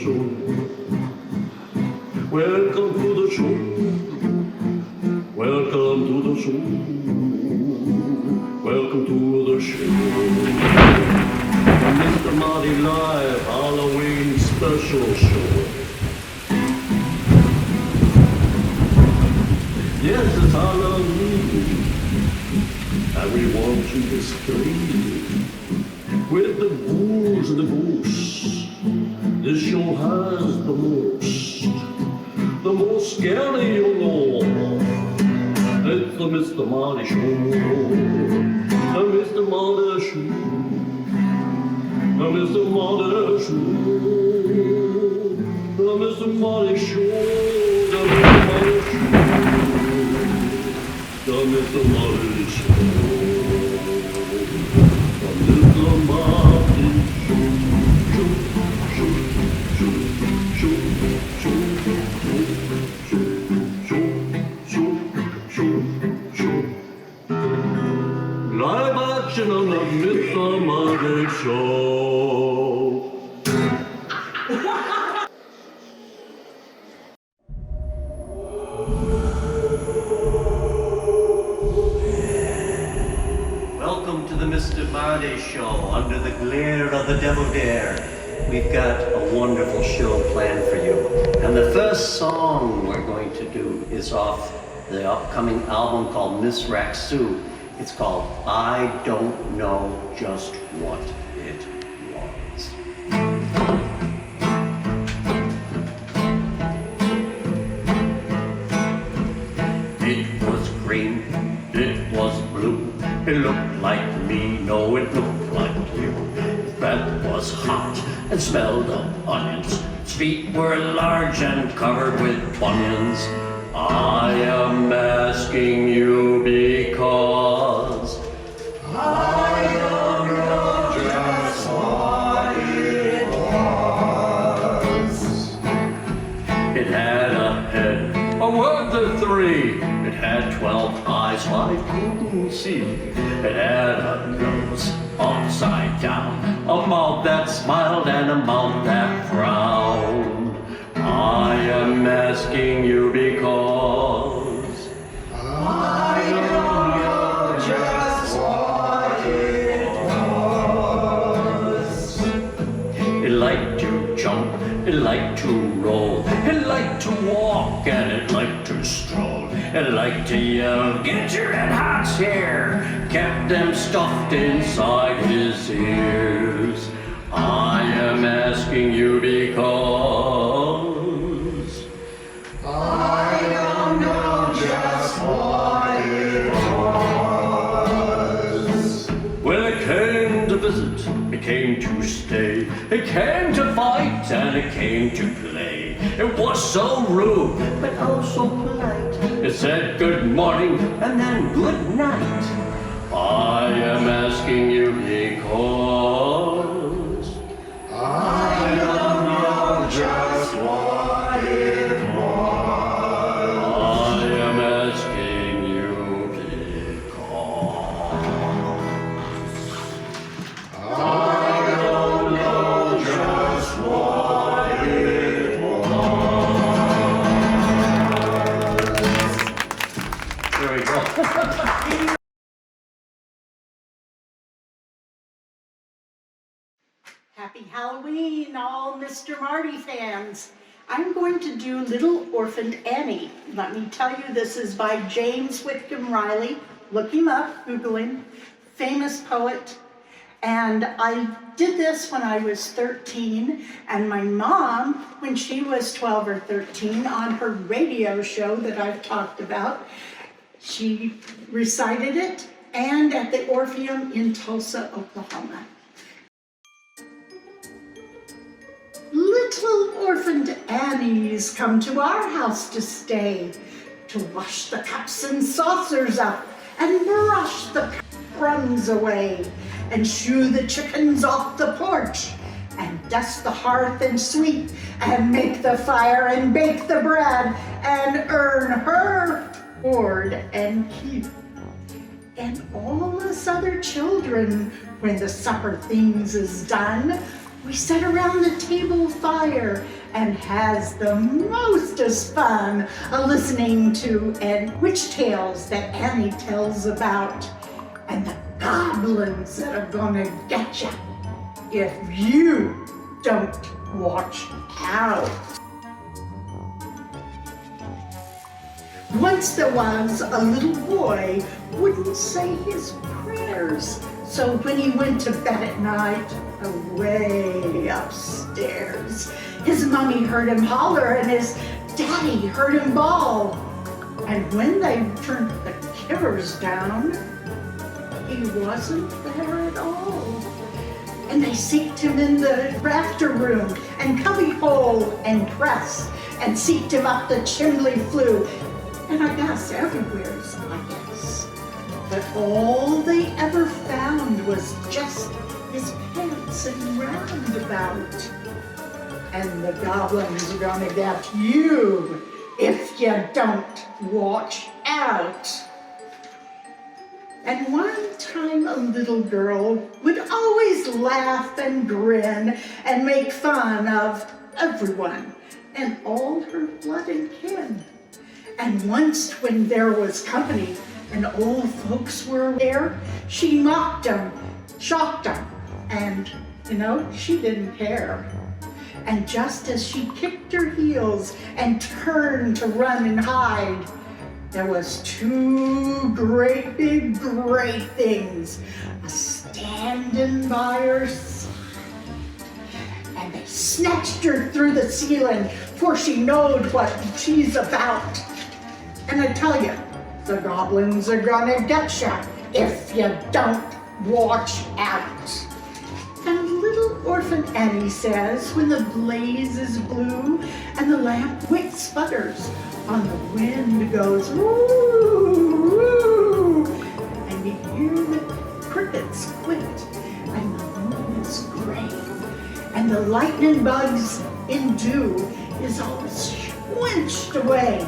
show. Welcome to the show. Welcome to the show. Welcome to the show. Mr. Marty Live Halloween Special Show. Yes, it's Halloween, and we want you to scream with the ghouls and the ghosts. This show has the most scary you'll know. It's the Mr. Marty Show, the Mr. Marty Show, the Mr. Marty Show, the Mr. Marty Show, the Mr. Marty Show. The Mr. Marty Show. The Mr. Marty Show. Live action on the Mr. Marty Show. Welcome to the Mr. Marty Show, under the glare of the devil dare. We've got a wonderful show planned for you. And the first song we're going to do is off the upcoming album called Miss Raxu. It's called I Don't Know Just What It Was. It was green, it was blue. It looked like me, no, it looked like you. His breath was hot and smelled of onions. His feet were large and covered with bunions. I am asking you because I don't know just what it was. It had a head, a worth of 3. It had 12 eyes I couldn't see. It had a nose upside down, a mouth that smiled and a mouth that frowned. I am asking you because I don't know just what it was. It liked to jump, it liked to roll, it liked to walk, and it liked to stroll. It liked to yell, get your red hots here, kept them stuffed inside his ears. I am asking you because I don't know just what it was. Well, it came to visit, it came to stay, it came to fight, and it came to play. It was so rude, but oh so polite. It said good morning, and then good night. I am asking you because I don't know just what it was. I am asking you because I don't know just what it was. There we go. Happy Halloween, all Mr. Marty fans. I'm going to do Little Orphaned Annie. Let me tell you, this is by James Whitcomb Riley. Look him up, Google him. Famous poet. And I did this when I was 13, and my mom, when she was 12 or 13, on her radio show that I've talked about, she recited it, and at the Orpheum in Tulsa, Oklahoma. Little orphaned Annies come to our house to stay, to wash the cups and saucers up, and brush the crumbs away, and shoo the chickens off the porch, and dust the hearth and sweep, and make the fire and bake the bread, and earn her board and keep. And all us other children, when the supper things is done, We sat around the table fire and has the mostest fun listening to witch tales that Annie tells about and the goblins that are gonna get ya if you don't watch out. Once there was a little boy wouldn't say his prayers, so when he went to bed at night, away upstairs, his mommy heard him holler and his daddy heard him bawl. And when they turned the kivers down, he wasn't there at all. And they seeked him in the rafter room and cubbyhole and press, and seeked him up the chimney flue, and I guess everywhere's, I guess. But all they ever found was just his pants and roundabout. And the goblins are gonna get you if you don't watch out. And one time a little girl would always laugh and grin and make fun of everyone and all her blood and kin. And once when there was company and old folks were there, she mocked them, shocked them, and, she didn't care. And just as she kicked her heels and turned to run and hide, there was two great big great things a-standing by her side. And they snatched her through the ceiling, for she knowed what she's about. And I tell you, the goblins are gonna get ya if you don't watch out. And little orphan Annie says, when the blaze is blue and the lamp wick sputters, on the wind goes woo, woo, and you hear the crickets quit, and the moon is gray, and the lightning bugs in dew is all squinched away.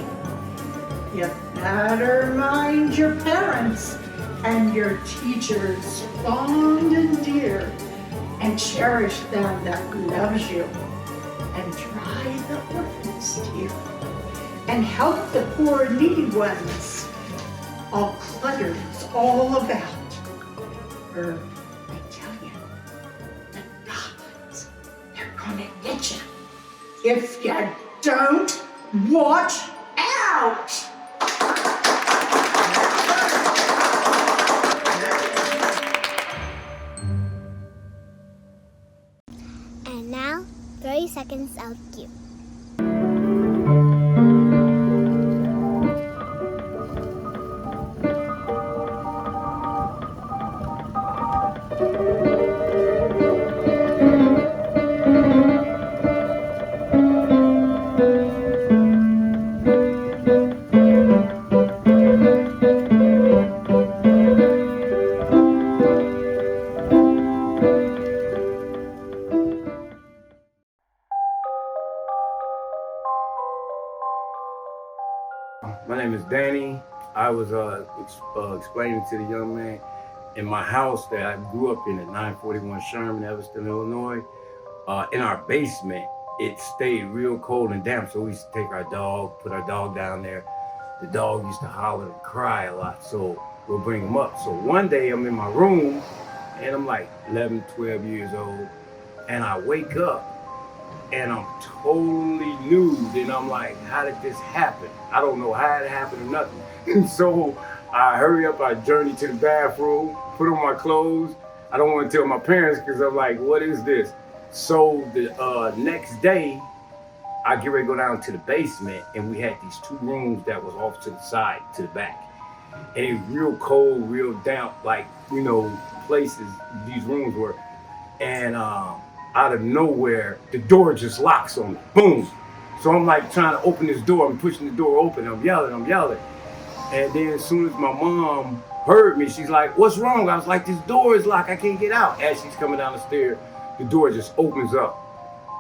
You better mind your parents and your teachers fond and dear, and cherish them that loves you, and dry the orphans' tear, and help the poor needy ones. All cluttered is all about. For I tell you, the goblins, they're gonna get you if you don't watch out. And now, 30 seconds of cue. My name is Danny. I was explaining to the young man in my house that I grew up in at 941 Sherman, Evanston, Illinois. In our basement, it stayed real cold and damp, so we used to take our dog, put our dog down there. The dog used to holler and cry a lot, so we'll bring him up. So one day I'm in my room, and I'm like 11, 12 years old, and I wake up, and I'm totally nude, and I'm like, how did this happen? I don't know how it happened or nothing. So I hurry up, I journey to the bathroom, put on my clothes. I don't want to tell my parents because I'm like, what is this? So the next day, I get ready to go down to the basement, and we had these two rooms that was off to the side, to the back. And it was real cold, real damp, like, places these rooms were. And out of nowhere, the door just locks on me, boom. So I'm like trying to open this door, I'm pushing the door open, I'm yelling. And then as soon as my mom heard me, she's like, what's wrong? I was like, this door is locked, I can't get out. As she's coming down the stairs, the door just opens up.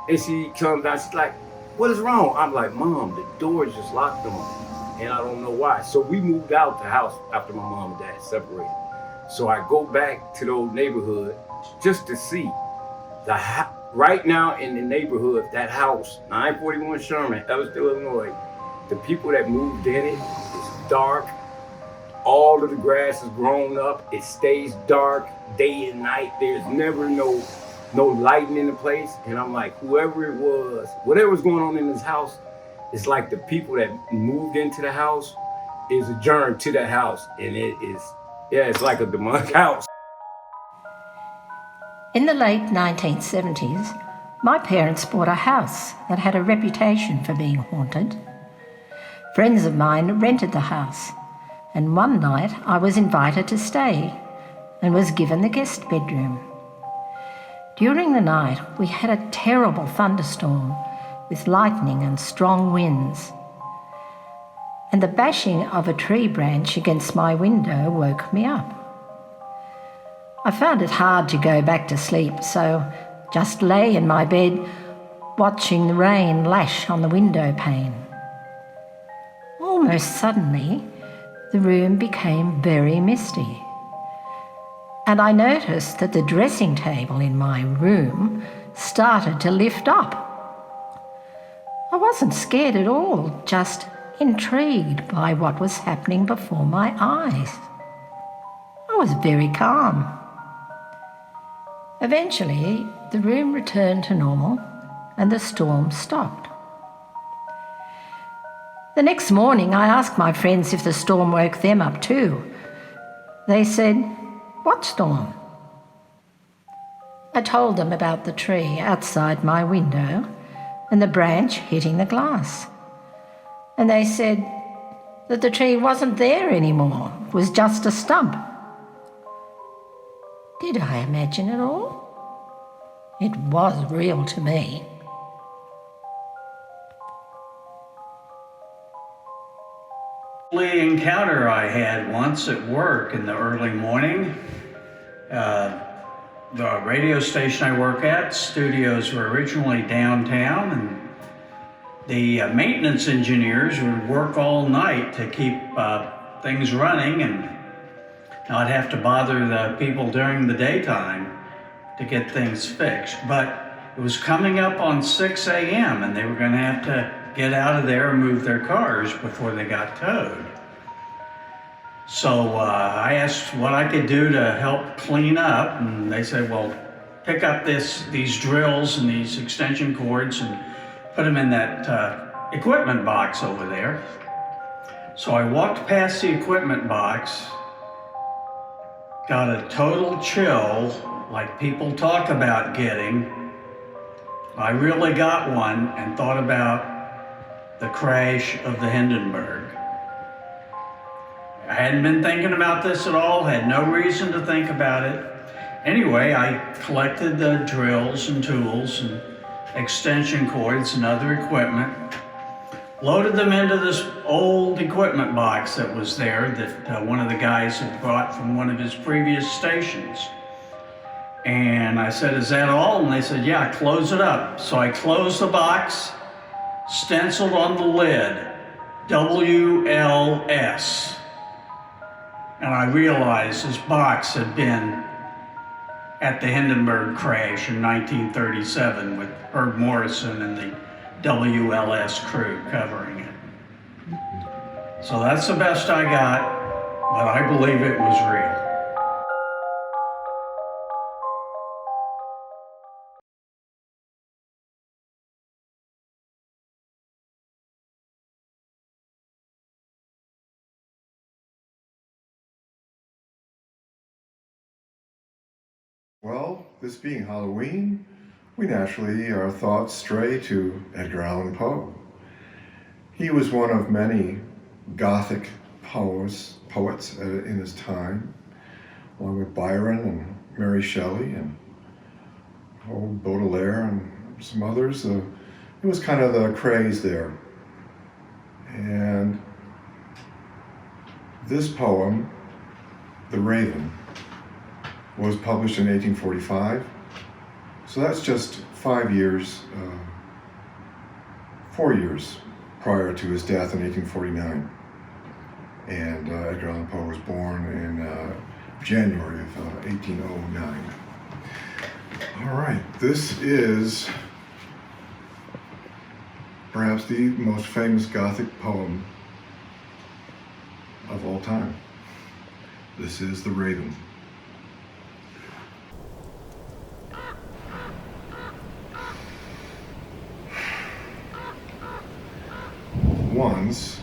And she comes down, she's like, what is wrong? I'm like, Mom, the door is just locked on me, and I don't know why. So we moved out the house after my mom and dad separated. So I go back to the old neighborhood just to see right now in the neighborhood, that house, 941 Sherman, Evanston, Illinois, the people that moved in it, it's dark. All of the grass is grown up. It stays dark day and night. There's never no lighting in the place. And I'm like, whoever it was, whatever's going on in this house, it's like the people that moved into the house is adjourned to the house. And it is, yeah, it's like a demonic house. In the late 1970s, my parents bought a house that had a reputation for being haunted. Friends of mine rented the house, and one night I was invited to stay and was given the guest bedroom. During the night, we had a terrible thunderstorm with lightning and strong winds, and the bashing of a tree branch against my window woke me up. I found it hard to go back to sleep, so just lay in my bed watching the rain lash on the window pane. Almost suddenly, the room became very misty, and I noticed that the dressing table in my room started to lift up. I wasn't scared at all, just intrigued by what was happening before my eyes. I was very calm. Eventually, the room returned to normal and the storm stopped. The next morning, I asked my friends if the storm woke them up too. They said, "What storm?" I told them about the tree outside my window and the branch hitting the glass. And they said that the tree wasn't there anymore, it was just a stump. Did I imagine it all? It was real to me. The encounter I had once at work in the early morning. The radio station I work at, studios were originally downtown, and the maintenance engineers would work all night to keep things running and not have to bother the people during the daytime to get things fixed. But it was coming up on 6 a.m. and they were going to have to get out of there and move their cars before they got towed. So I asked what I could do to help clean up, and they said, well, pick up these drills and these extension cords and put them in that equipment box over there. So I walked past the equipment box, got a total chill, like people talk about getting. I really got one and thought about the crash of the Hindenburg. I hadn't been thinking about this at all, had no reason to think about it. Anyway, I collected the drills and tools and extension cords and other equipment, loaded them into this old equipment box that was there that one of the guys had brought from one of his previous stations. And I said, "Is that all?" And they said, "Yeah, close it up." So I closed the box, stenciled on the lid, WLS. And I realized this box had been at the Hindenburg crash in 1937 with Herb Morrison and the WLS crew covering it. So that's the best I got, but I believe it was real. Well, this being Halloween, our thoughts stray to Edgar Allan Poe. He was one of many Gothic poets in his time, along with Byron and Mary Shelley and Baudelaire and some others. It was kind of the craze there. And this poem, The Raven, was published in 1845. So that's just 4 years prior to his death in 1849. And Edgar Allan Poe was born in January of 1809. All right, this is perhaps the most famous Gothic poem of all time. This is The Raven. Once,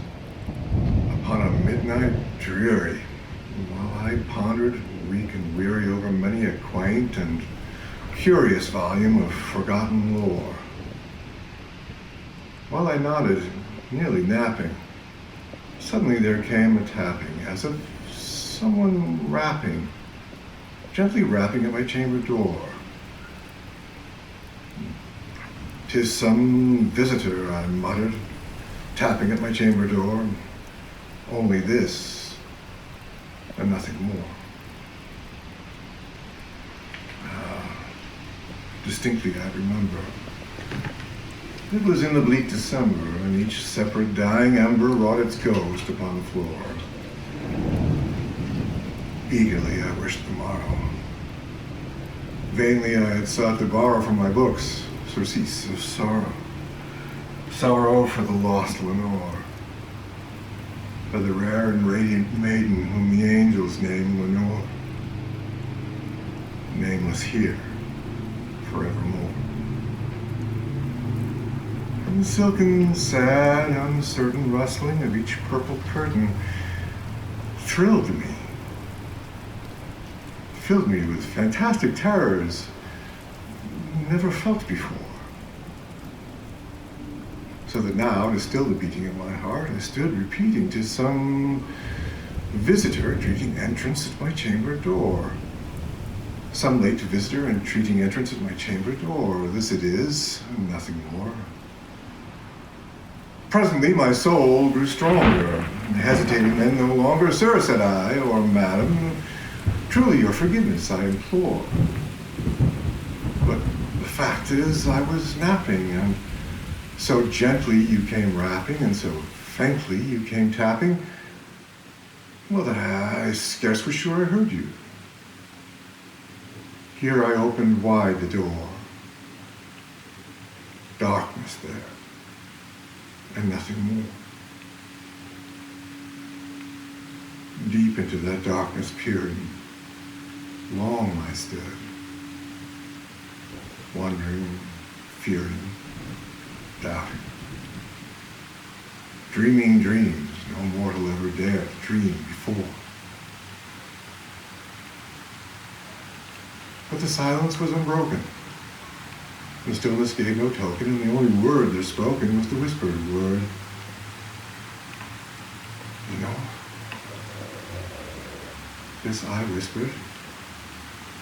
upon a midnight dreary, while I pondered, weak and weary, over many a quaint and curious volume of forgotten lore, while I nodded, nearly napping, suddenly there came a tapping, as of someone rapping, gently rapping at my chamber door. "'Tis some visitor," I muttered, tapping at my chamber door. "Only this, and nothing more." Distinctly I remember. It was in the bleak December, and each separate dying ember wrought its ghost upon the floor. Eagerly I wished the morrow. Vainly I had sought to borrow from my books surcease of sorrow. Sorrow for the lost Lenore, for the rare and radiant maiden whom the angels name Lenore, nameless here forevermore. From the silken, sad, uncertain rustling of each purple curtain thrilled me, filled me with fantastic terrors never felt before. So that now, to still the beating of my heart, I stood repeating, "'Tis some visitor entreating entrance at my chamber door. Some late visitor entreating entrance at my chamber door. This it is, and nothing more." Presently my soul grew stronger, hesitating then no longer. "Sir," said I, "or madam, truly your forgiveness I implore. But the fact is I was napping, and so gently you came rapping, and so faintly you came tapping, well, that I scarce was sure I heard you. Here I opened wide the door. Darkness there, and nothing more. Deep into that darkness peering, long I stood, wondering, fearing, doubting, dreaming dreams no mortal ever dared to dream before. But the silence was unbroken. The stillness gave no token, and the only word there spoken was the whispered word. "You know?" This I whispered,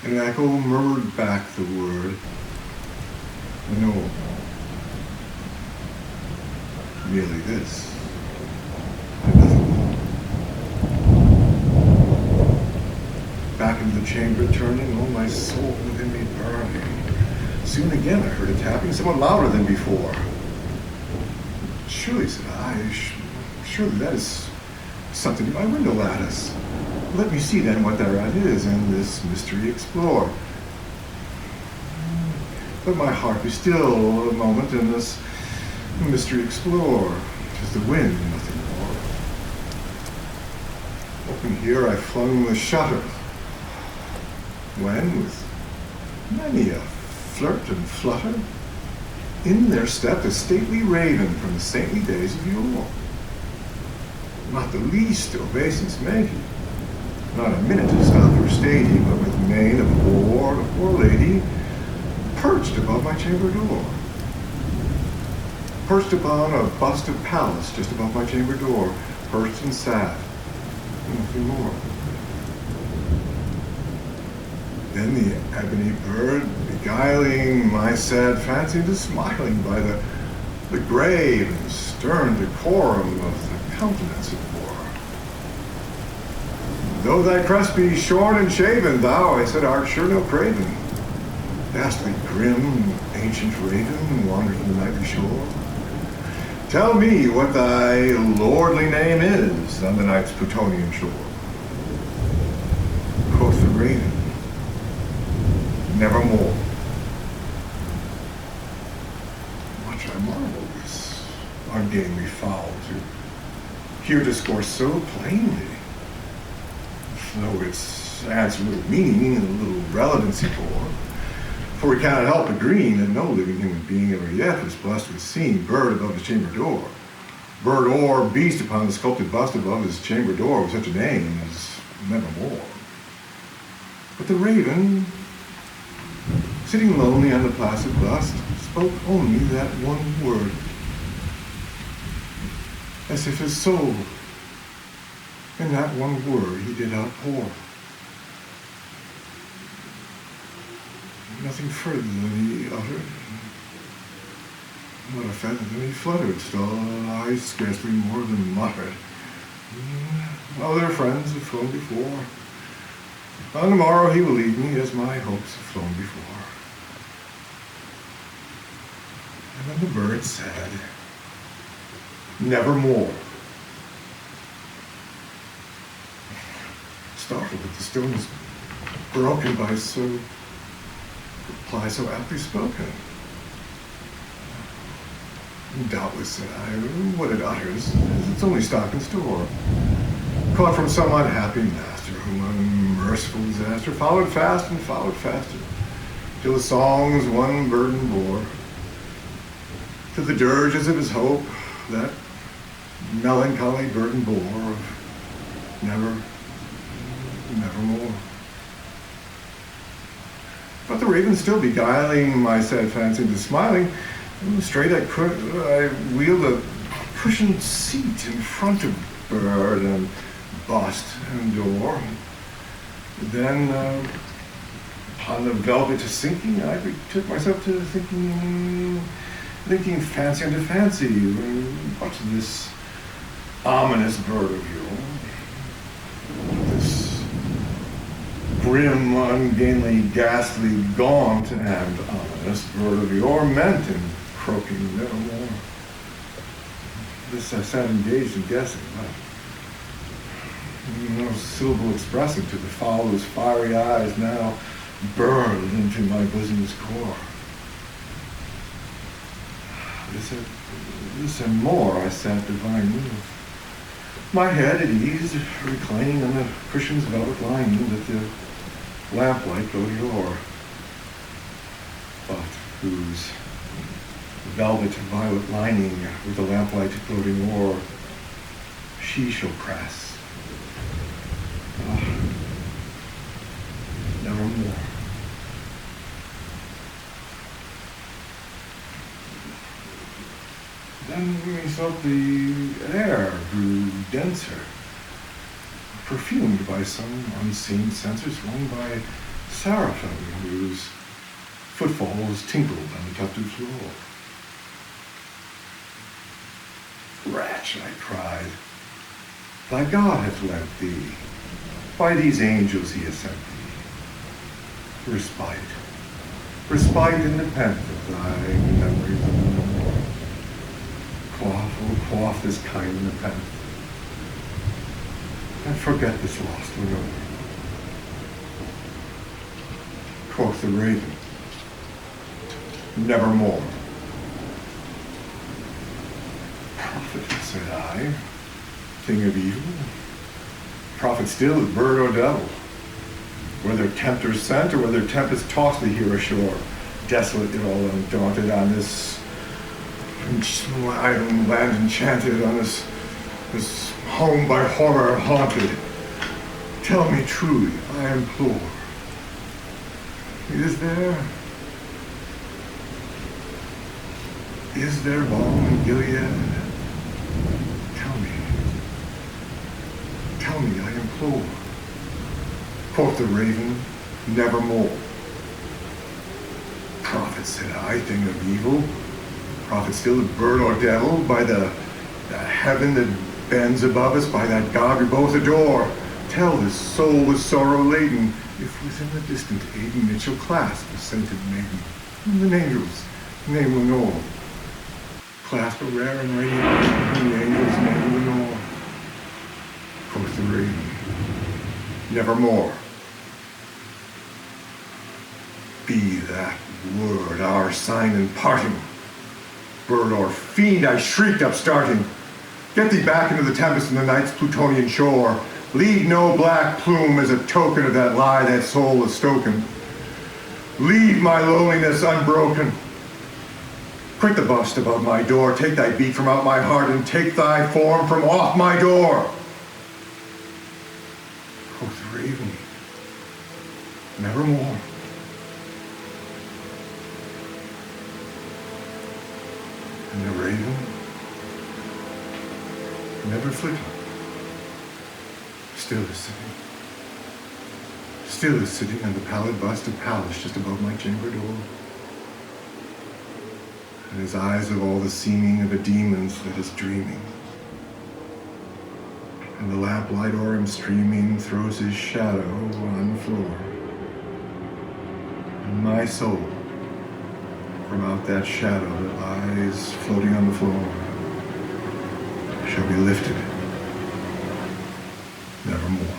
and an echo murmured back the word. "No. Merely this, and nothing more." Back into the chamber turning, oh, my soul within me burning. Soon again I heard a tapping, somewhat louder than before. "Surely," said I, "surely that is something in my window lattice. Let me see then what thereat is, and this mystery explore." Let my heart be still a moment, and this mystery explore. 'Tis the wind, nothing more. Open here I flung the shutter, when with many a flirt and flutter, in there stepped a stately raven from the saintly days of yore. Not the least obeisance made he, not a minute to stop or stay he, but with mane of war, a poor lady, perched above my chamber door. Perched upon a bust of Pallas just above my chamber door, perched and sat, and nothing more. Then the ebony bird, beguiling my sad fancy into smiling by the grave and stern decorum of the countenance it wore. "Though thy crest be shorn and shaven, thou," I said, "art sure no craven. Ghastly grim, ancient raven, wandering from the nightly shore. Tell me what thy lordly name is on the night's Plutonian shore." Quoth the raven, "Nevermore. ungainly fowl to hear discourse so plainly, though its answer little meaning and little relevancy bore. For we cannot help agreeing that no living human being ever yet was blessed with seeing bird above his chamber door, bird or beast upon the sculpted bust above his chamber door with such a name as nevermore. But the raven, sitting lonely on the placid bust, spoke only that one word, as if his soul in that one word he did outpour. Nothing further than he uttered, not a feather than he fluttered, still eyes scarcely more than muttered. Other friends have flown before. On the morrow he will leave me as my hopes have flown before. And then the bird said, nevermore. Startled at the stillness broken by reply so aptly spoken. Doubtless, said I, what it utters is its only stock and store, caught from some unhappy master, whom unmerciful disaster followed fast and followed faster, till the songs one burden bore, to the dirges of his hope that melancholy burden bore of nevermore. But the raven still beguiling my sad fancy into smiling, straight I wheeled a cushioned seat in front of bird and bust and door. Then, upon the velvet sinking, I betook myself to thinking fancy unto fancy. What's this ominous bird of you? This grim, ungainly, ghastly, gaunt, and ominous bird of yore meant in croaking nevermore. This I sat engaged in guessing, but no syllable expressing to the fowl whose fiery eyes now burned into my bosom's core. This and more I sat divine moved, my head at ease, reclining on the cushion's velvet lining that the lamplight glowed o'er, but whose velvet violet lining with the lamplight gloating o'er she shall press. Nevermore. Then methought the air grew denser, perfumed by some unseen censer swung by seraphim whose footfalls tinkled on the tufted floor. Wretch, I cried, thy God hath lent thee, by these angels he has sent thee, respite in the pent of thy memories of no more. Quaff this kind nepenthe, and forget this lost Lenore. Quoth the raven, nevermore. Prophet, said I, thing of evil, prophet still is bird or devil, whether tempters sent or whether tempest tossed thee here ashore, desolate yet all undaunted on this island land enchanted, on this home by horror haunted. Tell me truly, I implore, is there balm in Gilead? Tell me, I implore. Quoth the raven, nevermore. Prophet, said I, thing of evil, prophet still of bird or devil, by the heaven that bends above us, by that God we both adore, tell this soul with sorrow laden, if within the distant Aden it shall clasp a sainted maiden, and an angel's name Lenore. Clasp a rare and radiant and the angel's name Lenore. Quoth the raven, nevermore. Be that word our sign in parting, bird or fiend, I shrieked, upstarting. Get thee back into the tempest and the night's Plutonian shore. Leave no black plume as a token of that lie that soul is stoken. Leave my loneliness unbroken. Quit the bust above my door, take thy beat from out my heart, and take thy form from off my door. Quoth Raven, nevermore. And the raven never flitted, still is sitting. Still is sitting on the pallid bust of Pallas just above my chamber door. And his eyes have all the seeming of a demon's that is dreaming. And the lamplight o'er him streaming throws his shadow on the floor. And my soul, from out that shadow that lies floating on the floor, shall be lifted nevermore.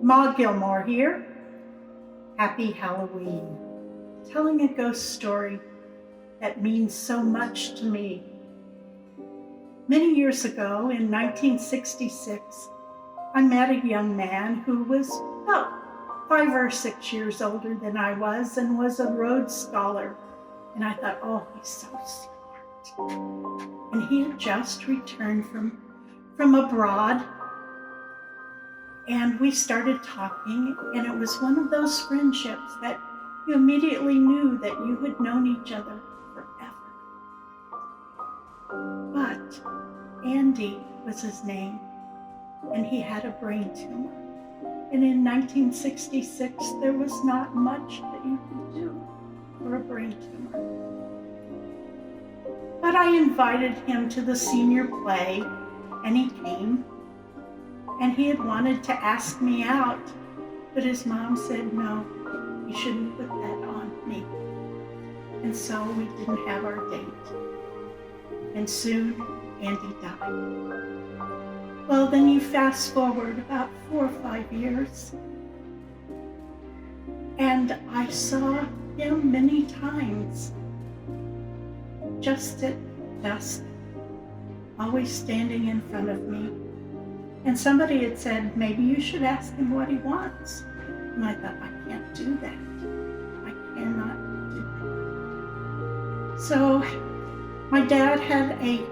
Ma Gilmore here. Happy Halloween. Telling a ghost story that means so much to me. Many years ago, in 1966, I met a young man who was about 5 or 6 years older than I was and was a Rhodes Scholar. And I thought, oh, he's so smart. And he had just returned from abroad. And we started talking, and it was one of those friendships that you immediately knew that you had known each other forever. But Andy was his name, and he had a brain tumor. And in 1966, there was not much that you could do for a brain tumor. But I invited him to the senior play, and he came. And he had wanted to ask me out, but his mom said, no, you shouldn't put that on me. And so we didn't have our date. And soon, Andy died. Well, then you fast forward about 4 or 5 years, and I saw him many times, just at dusk, always standing in front of me. And somebody had said, maybe you should ask him what he wants. And I thought, I can't do that. I cannot do that. So my dad had a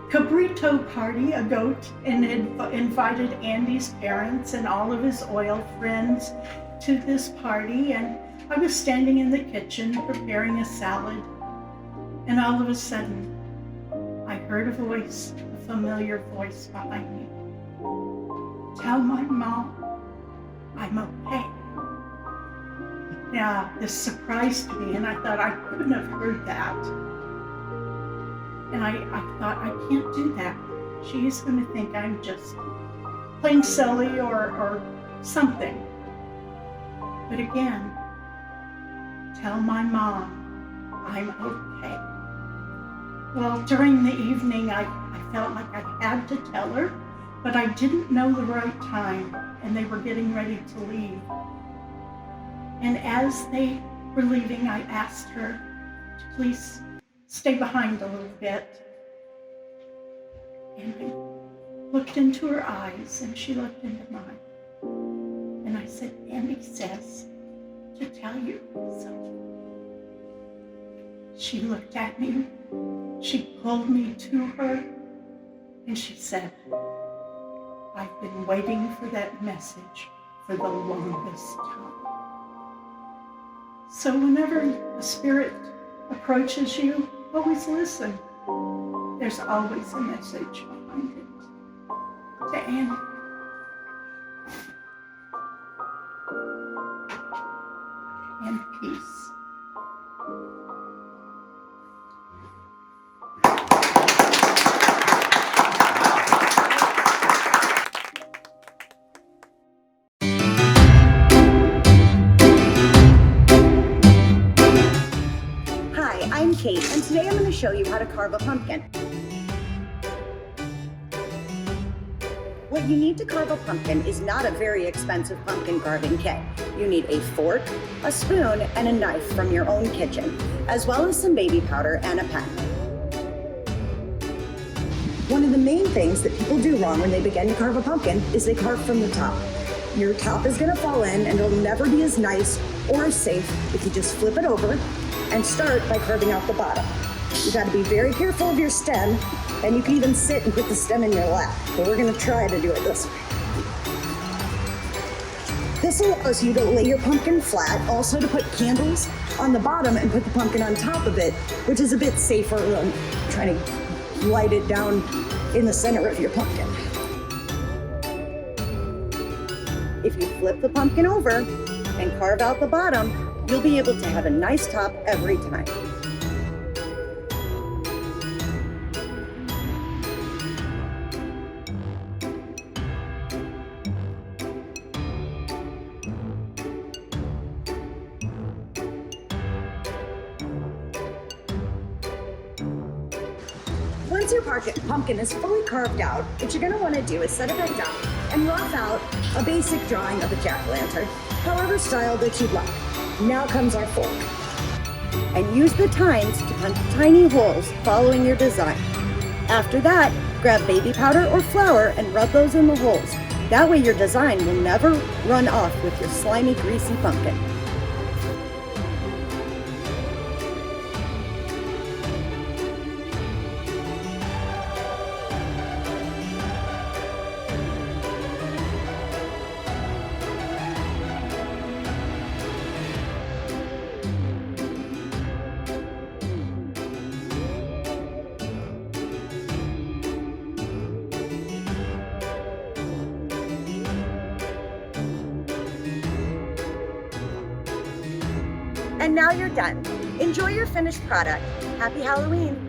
cabrito party, a goat, and had invited Andy's parents and all of his oil friends to this party. And I was standing in the kitchen preparing a salad. And all of a sudden, I heard a voice, a familiar voice behind me. Tell my mom I'm okay. Now, this surprised me, and I thought I couldn't have heard that. And I thought, I can't do that. She's going to think I'm just plain silly or something. But again, tell my mom I'm okay. Well, during the evening, I felt like I had to tell her, but I didn't know the right time, and they were getting ready to leave. And as they were leaving, I asked her to please stay behind a little bit. And I looked into her eyes, and she looked into mine. And I said, Andy says to tell you something. She looked at me, she pulled me to her, and she said, I've been waiting for that message for the longest time. So whenever a spirit approaches you, always listen. There's always a message behind it. To Annie. And peace. Hi, I'm Kate, and today I'm going to show you how to carve a pumpkin. What you need to carve a pumpkin is not a very expensive pumpkin carving kit. You need a fork, a spoon, and a knife from your own kitchen, as well as some baby powder and a pen. One of the main things that people do wrong when they begin to carve a pumpkin is they carve from the top. Your top is going to fall in, and it'll never be as nice or as safe if you just flip it over and start by carving out the bottom. You got to be very careful of your stem, and you can even sit and put the stem in your lap, but we're going to try to do it this way. This allows you to lay your pumpkin flat, also to put candles on the bottom and put the pumpkin on top of it, which is a bit safer than trying to light it down in the center of your pumpkin. If you flip the pumpkin over and carve out the bottom, you'll be able to have a nice top every time. Once your pumpkin is fully carved out, what you're going to want to do is set it back down and rough out a basic drawing of a jack-o'-lantern, however style that you'd like. Now comes our fork. And use the tines to punch tiny holes following your design. After that, grab baby powder or flour and rub those in the holes. That way your design will never run off with your slimy, greasy pumpkin. And now you're done. Enjoy your finished product. Happy Halloween!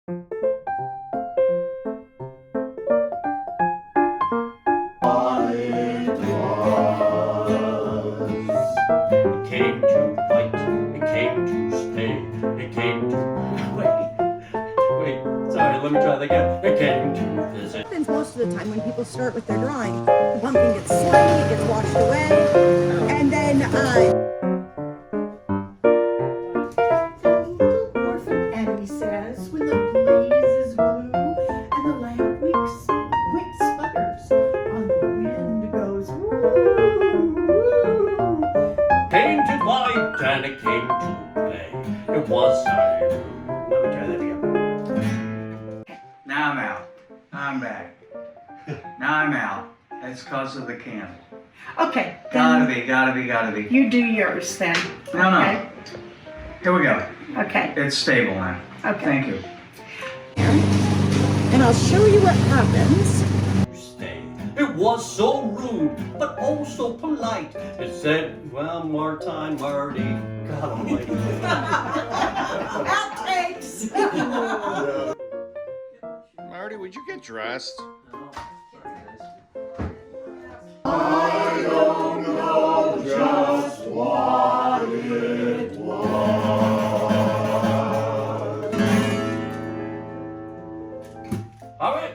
It came to fight, it came to stay, it came to... Wait, sorry, let me try that again. It came to visit. Happens most of the time when people start with their drawing. The pumpkin gets sweaty, it gets washed away, and then Orphan Annie says, when the blaze is blue and the lamp wick sputters, on the wind goes woo, woo. Came to fight and it came to play. It was time. Let me try that again. Now I'm out. I'm back. Now I'm out. That's because of the candle. Okay. Gotta then be. You do yours then. No. Okay. Here we go. Okay. It's stable now. Okay. Thank you. and I'll show you what happens. Stay. It was so rude, but oh so polite. It said, well, Marty, God almighty. Outtakes. Marty, would you get dressed? All right.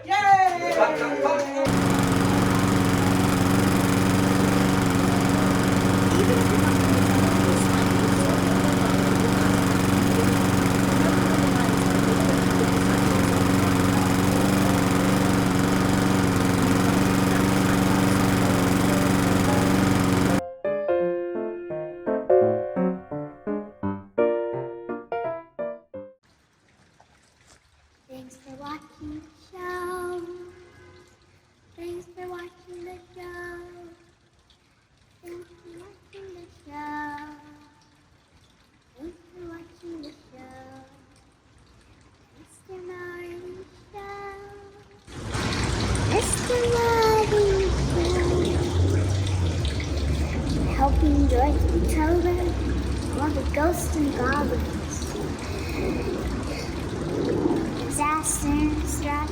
Thanks for watching the show. Thanks for watching the show. Thanks for watching the show. Thanks for watching the show. Mr. Marty Show. Mr. Marty Show. Helping Dorothy Tober, all the ghosts and goblins. Disaster struck,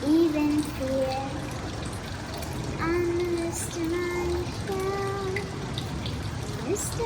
even fear. On the Mr. Marty Show. Mr.